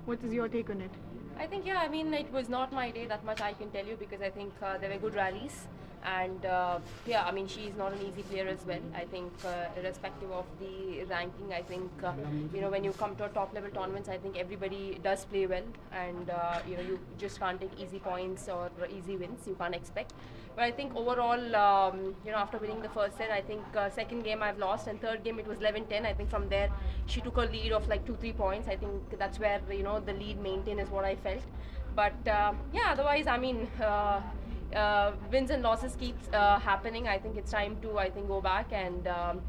What is your take on it? I think, yeah, I mean, it was not my day, that much I can tell you, because I think there were good rallies. And yeah, I mean, she's not an easy player as well. I think, irrespective of the ranking, I think, when you come to a top level tournaments, I think everybody does play well. And, you just can't take easy points or easy wins. You can't expect. But I think overall, after winning the first set, I think second game I've lost, and third game it was 11-10. I think from there she took a lead of like 2-3 points. I think that's where the lead maintained is what I felt. But yeah, otherwise, I mean. Wins and losses keeps happening. I think it's time to go back and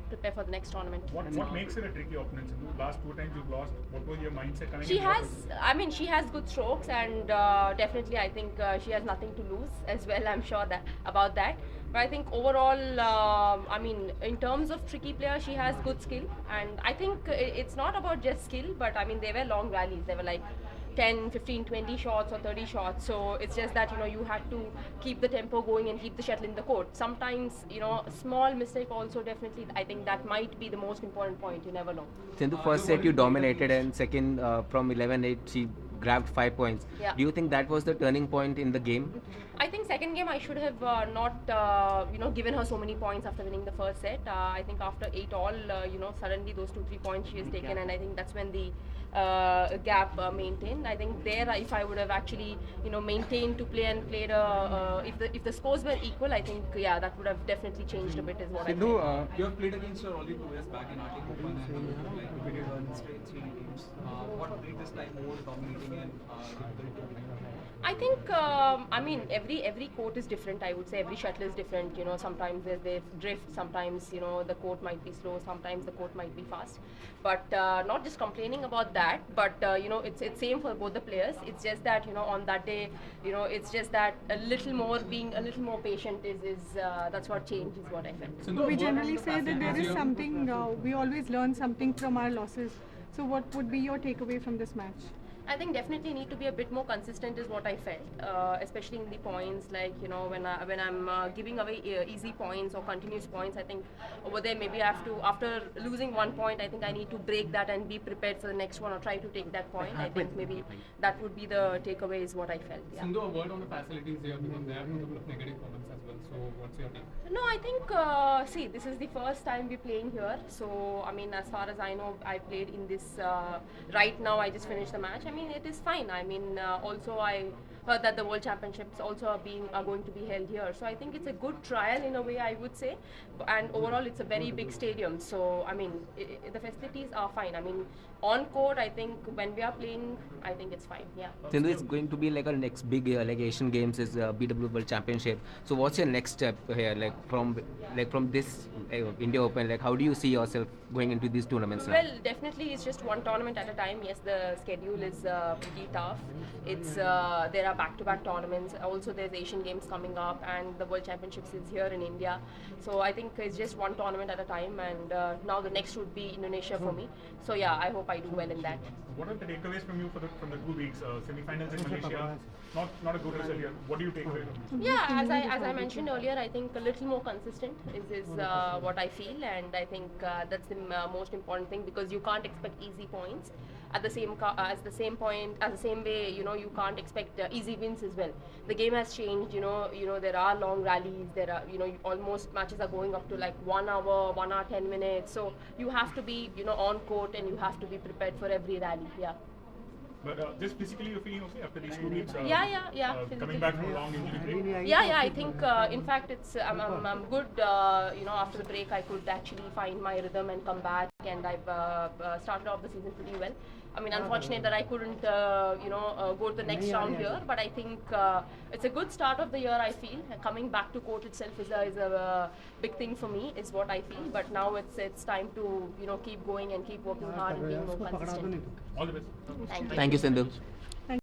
prepare for the next tournament. What makes her a tricky opponent? Sindhu? Last 2 times you've lost. What was your mindset coming? She has good strokes, and definitely I think she has nothing to lose as well. I'm sure about that. But I think overall, in terms of tricky player, she has good skill, and I think it's not about just skill, but I mean, they were long rallies. They were like 10, 15, 20 shots or 30 shots. So it's just that, you have to keep the tempo going and keep the shuttle in the court. Sometimes, small mistake also definitely, I think that might be the most important point. You never know. In the first set you dominated, and second from 11-8 she grabbed 5 points. Yeah. Do you think that was the turning point in the game? I think second game I should have not given her so many points after winning the first set. I think after 8 all, suddenly those 2-3 points she has taken, and I think that's when the gap maintained. I think there, if I would have actually maintained to play and played if the scores were equal, I think that would have definitely changed a bit, is what Sindhu, I think. you have played against her only 2 years back in Arctic Open, and defeated her in straight 3 games. What made this time more dominating and difficult to play? I think, every court is different. I would say every shuttle is different. Sometimes they drift, sometimes, the court might be slow, sometimes the court might be fast. But not just complaining about that, but, it's same for both the players. It's just that, on that day, it's just that being a little more patient is that's what changed, is what I felt. So we generally say that there is something, we always learn something from our losses. So what would be your takeaway from this match? I think definitely need to be a bit more consistent, is what I felt, especially in the points. Like when I'm giving away easy points or continuous points, I think over there maybe I have to, after losing 1 point, I think I need to break that and be prepared for the next one, or try to take that point. I think maybe that would be the takeaway, is what I felt. Yeah. Sindhu, a word on the facilities here, because there have been a couple of negative comments as well. So what's your take? No, I think, see, this is the first time we're playing here. So, I mean, as far as I know, I played in this, right now I just finished the match. I mean, it is fine. I mean, also I heard that the World Championships also are going to be held here. So I think it's a good trial in a way, I would say. And overall, it's a very big stadium. So, I mean, the facilities are fine. I mean, on court, I think when we are playing, I think it's fine. Yeah. Sindhu, it's going to be like a next big like Asian Games is BW World Championship. So what's your next step here, from this India Open? Like, how do you see yourself going into these tournaments now? Well, definitely it's just one tournament at a time. Yes, the schedule is pretty tough. It's there are back-to-back tournaments. Also, there's Asian Games coming up, and the World Championships is here in India. So I think it's just one tournament at a time, and now the next would be Indonesia for me. So yeah, I hope I do well in that. What are the takeaways from you from the 2 weeks? Semi-finals in Malaysia, not a good result here. What do you take away from this? Yeah, as I mentioned earlier, I think a little more consistent is what I feel, and I think that's the most important thing, because you can't expect easy points. At the same way, you can't expect easy wins as well. The game has changed. There are long rallies. There are, almost matches are going up to like 1 hour, 1 hour 10 minutes. So you have to be, on court, and you have to be prepared for every rally. Yeah. But just physically, you're feeling okay after these 2 weeks? Yeah. Coming back from a long injury break? Yeah. I think, in fact, I'm good. After the break, I could actually find my rhythm and come back, and I've started off the season pretty well. I mean, unfortunate that I couldn't, go to the next round here, but I think it's a good start of the year, I feel. Coming back to court itself is a big thing for me, is what I feel. But now it's time to, keep going and keep working hard and being more consistent. All the best. Thank you. Thank you, Sindhu.